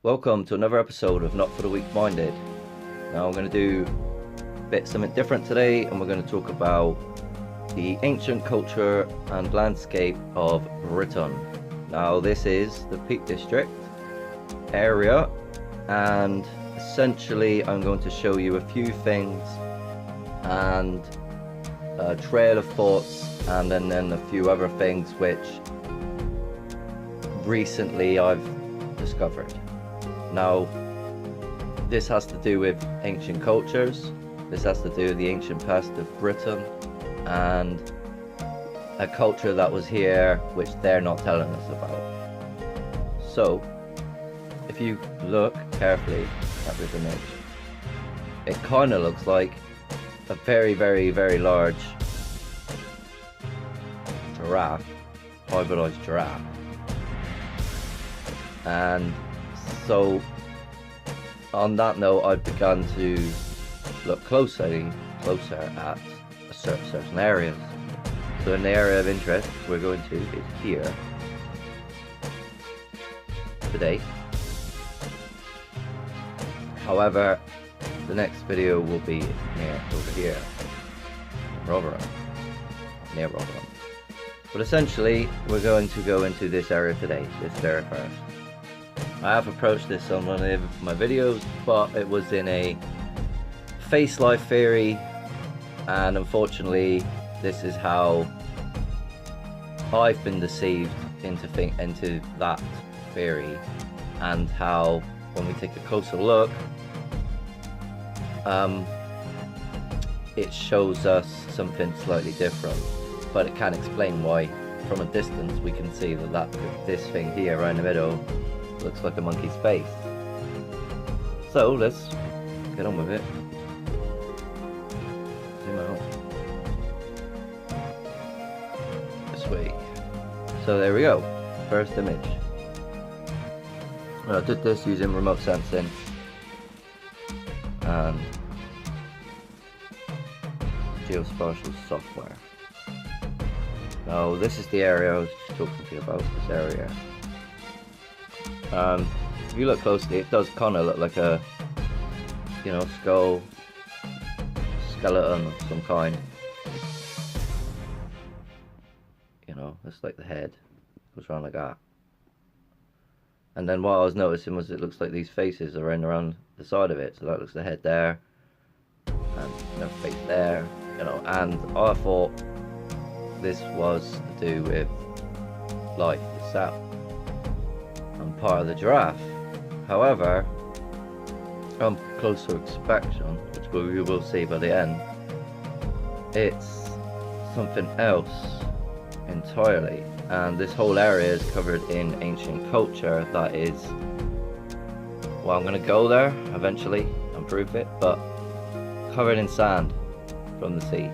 Welcome to another episode of Not for the Weak Minded. Now I'm going to do something different today, and we're going to talk about the ancient culture and landscape of Britain. Now this is the Peak District area, and essentially I'm going to show you a few things and a trail of thoughts, and then a few other things which recently I've discovered. Now, this has to do with ancient cultures, this has to do with the ancient past of Britain, and a culture that was here which they're not telling us about. So, if you look carefully at this image, it kind of looks like a very, very, very large giraffe, hybridized giraffe. And so on that note, I've begun to look closer at certain areas. So in the area of interest we're going to is here today. However, the next video will be over here, near Rotherham. But essentially we're going to go into this area today, this area first. I have approached this on one of my videos, but it was in a face life theory, and unfortunately this is how I've been deceived into that theory, and how when we take a closer look, it shows us something slightly different, but it can explain why from a distance we can see that this thing here right in the middle looks like a monkey's face. So let's get on with it. Zoom out this way. So there we go, first image. I did this using remote sensing and geospatial software. Now this is the area I was just talking to you about, this area. If you look closely, it does kind of look like a, skull, skeleton of some kind. It's like the head goes around like that. And then what I was noticing was it looks like these faces are around the side of it. So that looks the head there, and the face there, and I thought this was to do with life itself and part of the giraffe. However, on closer inspection, which we will see by the end, it's something else entirely. And this whole area is covered in ancient culture that is, well, I'm going to go there eventually and prove it, but covered in sand from the sea.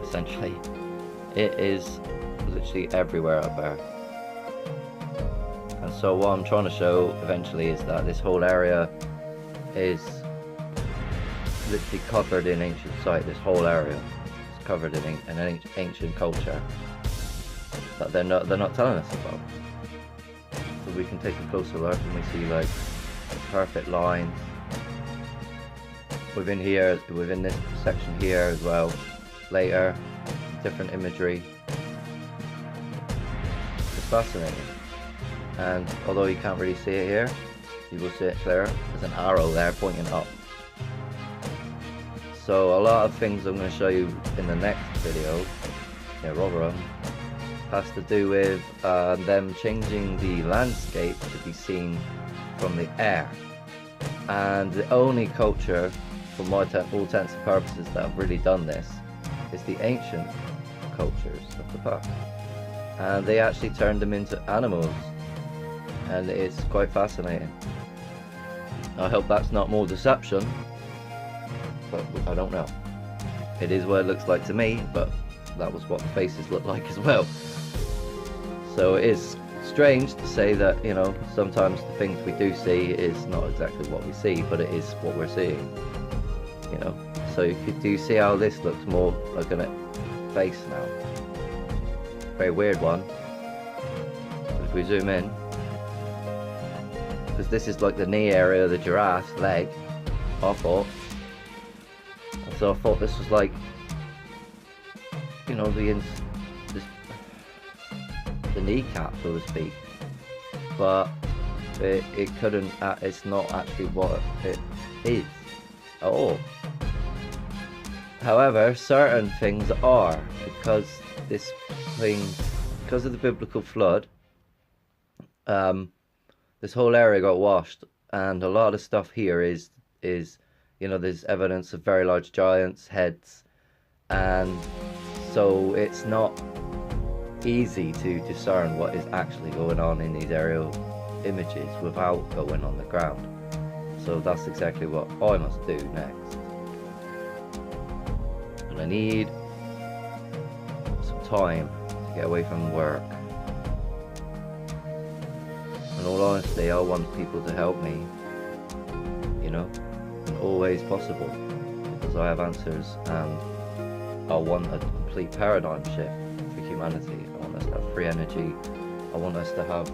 Essentially, it is literally everywhere up there. And so what I'm trying to show eventually is that this whole area is literally covered in ancient site. This whole area is covered in an ancient culture that they're not telling us about. So we can take a closer look and we see like perfect lines within this section here as well. Later, different imagery. It's fascinating. And although you can't really see it here, you will see it clearer. There's an arrow there pointing up. So a lot of things I'm going to show you in the next video, Rotherham, has to do with them changing the landscape to be seen from the air. And the only culture, for all intents and purposes, that have really done this is the ancient cultures of the past. And they actually turned them into animals. And it's quite fascinating. I hope that's not more deception, but I don't know. It is what it looks like to me, but that was what the faces look like as well. So it is strange to say that, sometimes the things we do see is not exactly what we see, but it is what we're seeing. So do you see how this looks more like a face now? Very weird one. If we zoom in, because this is like the knee area of the giraffe's leg, I thought. So I thought this was like, you know, the kneecap, so to speak. But it couldn't, it's not actually what it is at all. However, certain things are, because this thing, because of the biblical flood, this whole area got washed, and a lot of stuff here is, you know, there's evidence of very large giants' heads, and so it's not easy to discern what is actually going on in these aerial images without going on the ground. So that's exactly what I must do next. And I need some time to get away from work. In all honesty, I want people to help me, you know, and always possible, because I have answers, and I want a complete paradigm shift for humanity. I want us to have free energy. I want us to have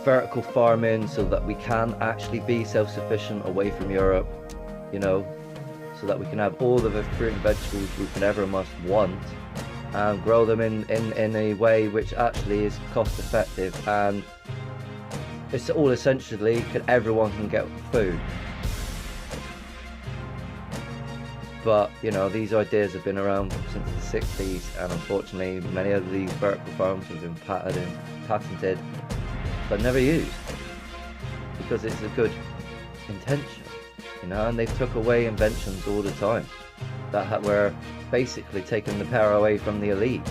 vertical farming so that we can actually be self-sufficient away from Europe, you know, so that we can have all the fruit and vegetables we could ever must want, and grow them in a way which actually is cost effective, and it's all essentially everyone can get food. But you know, these ideas have been around since the 60s, and unfortunately many of these vertical farms have been patented but never used, because it's a good intention, you know, and they've took away inventions all the time that were basically taking the power away from the elite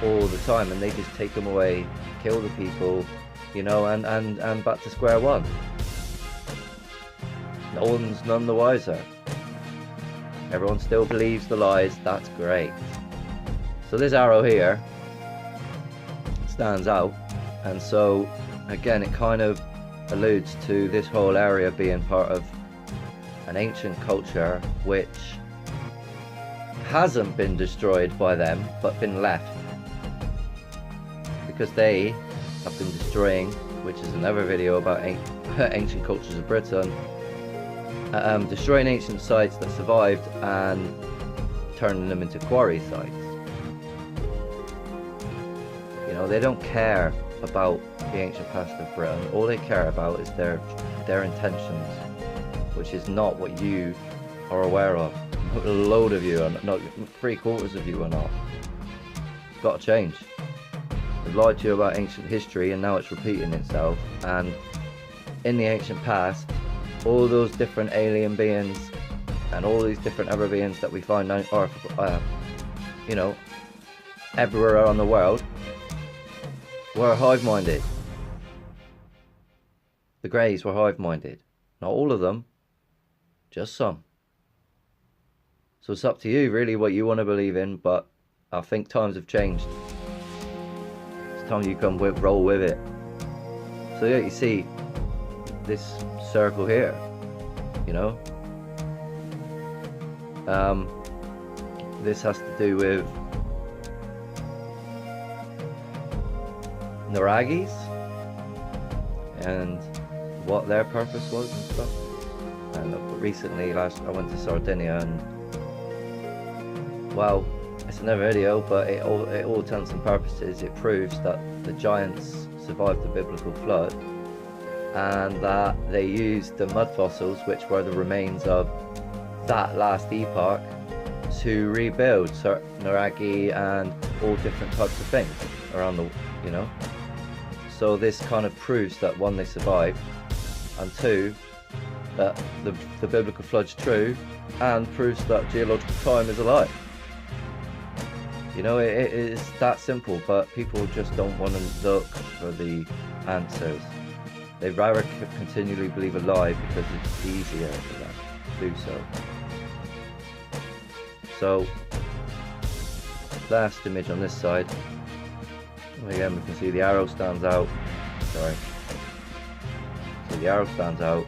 all the time, and they just take them away, kill the people, you know, and back to square one. No one's none the wiser. Everyone still believes the lies. That's great. So this arrow here stands out, and so again it kind of alludes to this whole area being part of an ancient culture which hasn't been destroyed by them but been left, because they have been destroying, which is another video about ancient cultures of Britain, destroying ancient sites that survived and turning them into quarry sites. You know, they don't care about the ancient past of Britain. All they care about is their intentions, which is not what you are aware of. A load of you, and not 3/4 of you are not. It's got to change. They've lied to you about ancient history, and now it's repeating itself. And in the ancient past, all those different alien beings and all these different other beings that we find on Earth, you know, everywhere around the world, were hive-minded. The Greys were hive-minded. Not all of them, just some. So it's up to you really what you want to believe in, but I think times have changed. It's time you come roll with it. So yeah, you see this circle here, you know, this has to do with Naragis and what their purpose was and stuff. And recently, I went to Sardinia, and well, it's another video, but it all intents and purposes, it proves that the giants survived the biblical flood, and that they used the mud fossils, which were the remains of that last epoch, to rebuild Naragi and all different types of things around the, you know. So this kind of proves that, one, they survived, and two, that the biblical flood's true, and proves that geological time is a lie. You know, it is that simple, but people just don't want to look for the answers. They'd rather continually believe a lie because it's easier for them to do so. So, last image on this side. Again, we can see the arrow stands out. Sorry. So the arrow stands out,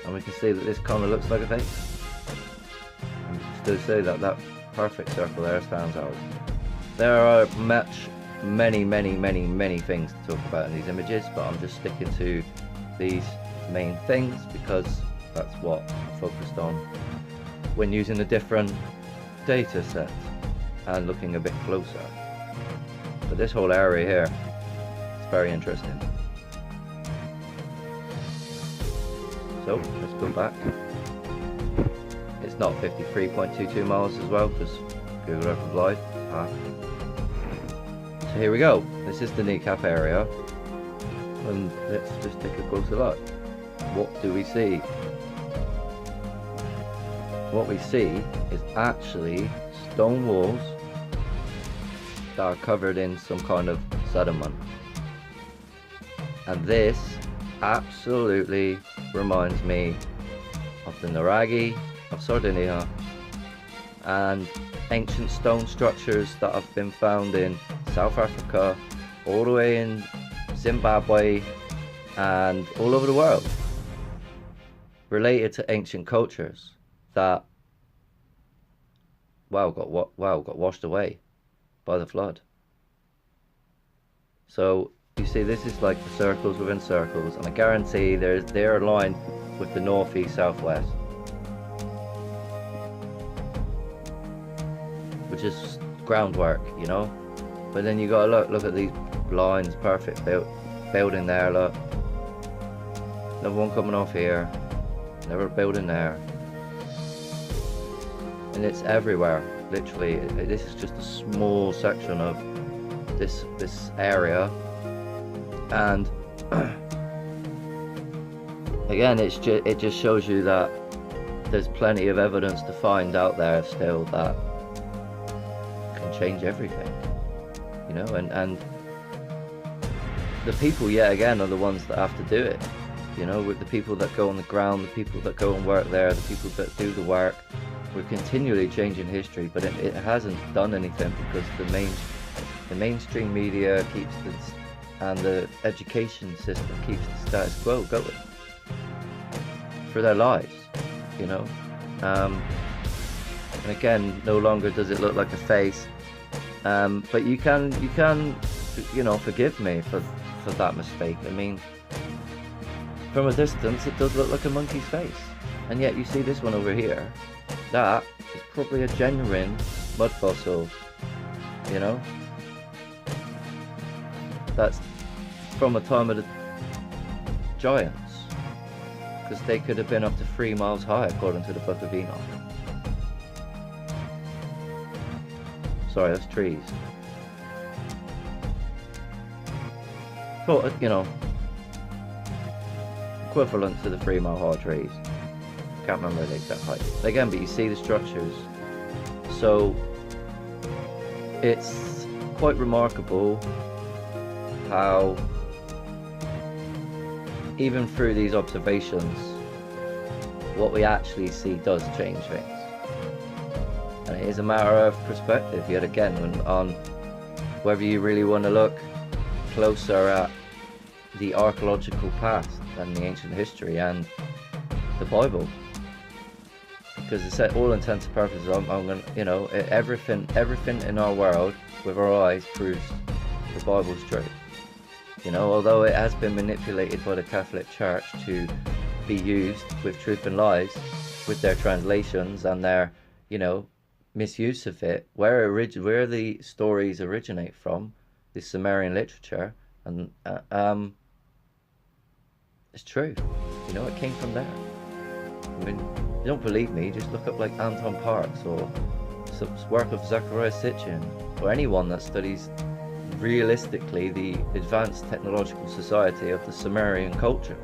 and we can see that this kind of looks like a face. And we can still say that that perfect circle there stands out. There are much many things to talk about in these images, but I'm just sticking to these main things because that's what I focused on when using a different data set and looking a bit closer. But this whole area here is very interesting. So let's go back. It's not 53.22 miles as well, because Google Earth is live. So here we go. This is the kneecap area, and let's just take a closer look. What do we see? What we see is actually stone walls that are covered in some kind of sediment, and this absolutely reminds me of the Nuraghi of Sardinia and ancient stone structures that have been found in South Africa, all the way in Zimbabwe, and all over the world, related to ancient cultures that got washed away by the flood. So you see, this is like the circles within circles, and I guarantee they're aligned with the northeast southwest, which is groundwork, you know. But then you gotta look at these lines, perfect building there. Look, another one coming off here, another building there, and it's everywhere. Literally, this is just a small section of this area, and again, it just shows you that there's plenty of evidence to find out there still that can change everything, you know. And the people, yet again, are the ones that have to do it, you know. With the people that go on the ground, the people that go and work there, the people that do the work. We're continually changing history, but it hasn't done anything because the mainstream media keeps this, and the education system keeps the status quo going for their lives, you know. And again, no longer does it look like a face, but you can you know, forgive me for that mistake. I mean, from a distance it does look like a monkey's face, and yet you see this one over here. That is probably a genuine mud fossil, you know. That's from a time of the giants, because they could have been up to 3 miles high according to the Book of Enoch. Sorry, that's trees. But, you know, equivalent to the 3 mile high trees. Can't remember the exact height again, but you see the structures. So it's quite remarkable how even through these observations what we actually see does change things, and it is a matter of perspective yet again on whether you really want to look closer at the archaeological past and the ancient history and the Bible. Because it's at all intents and purposes, I'm gonna, you know, everything in our world with our eyes proves the Bible's true. You know, although it has been manipulated by the Catholic Church to be used with truth and lies, with their translations and their, you know, misuse of it, where the stories originate from, the Sumerian literature, and it's true. You know, it came from there. I mean, you don't believe me, just look up like Anton Parks or some work of Zachariah Sitchin, or anyone that studies realistically the advanced technological society of the Sumerian culture.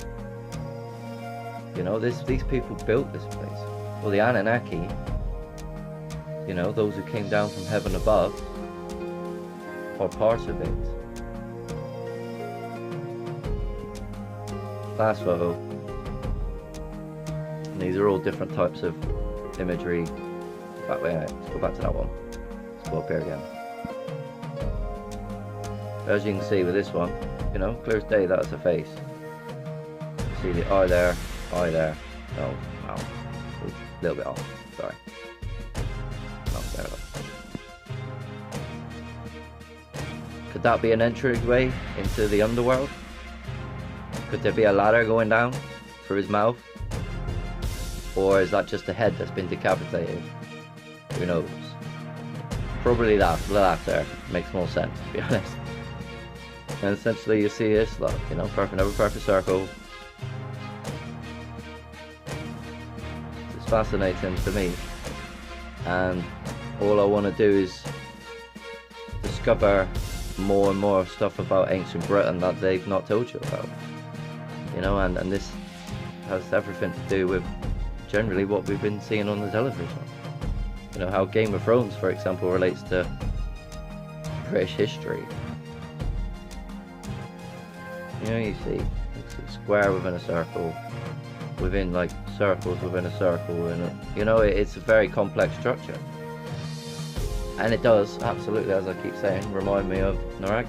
You know, these people built this place. Well, the Anunnaki, you know, those who came down from heaven above, are part of it. Last photo. These are all different types of imagery. Let's go back to that one. Let's go up here again. As you can see with this one, you know, clear as day, that's a face. See the eye there, eye there. No, a little bit off, sorry. No, there we go. Could that be an entryway into the underworld? Could there be a ladder going down through his mouth? Or is that just a head that's been decapitated? Who knows? Probably that. The latter makes more sense, to be honest. And essentially you see this, look, you know, another perfect circle. It's fascinating to me. And all I want to do is discover more and more stuff about ancient Britain that they've not told you about. You know, and this has everything to do with generally what we've been seeing on the television. You know, how Game of Thrones, for example, relates to British history. You know, you see it's a square within a circle, within like circles within a circle, and you know, it's a very complex structure. And it does, absolutely, as I keep saying, remind me of Narag.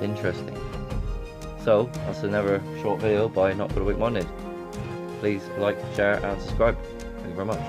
Interesting. So, that's another short video by Not for the Weak Minded. Please like, share and subscribe. Thank you very much.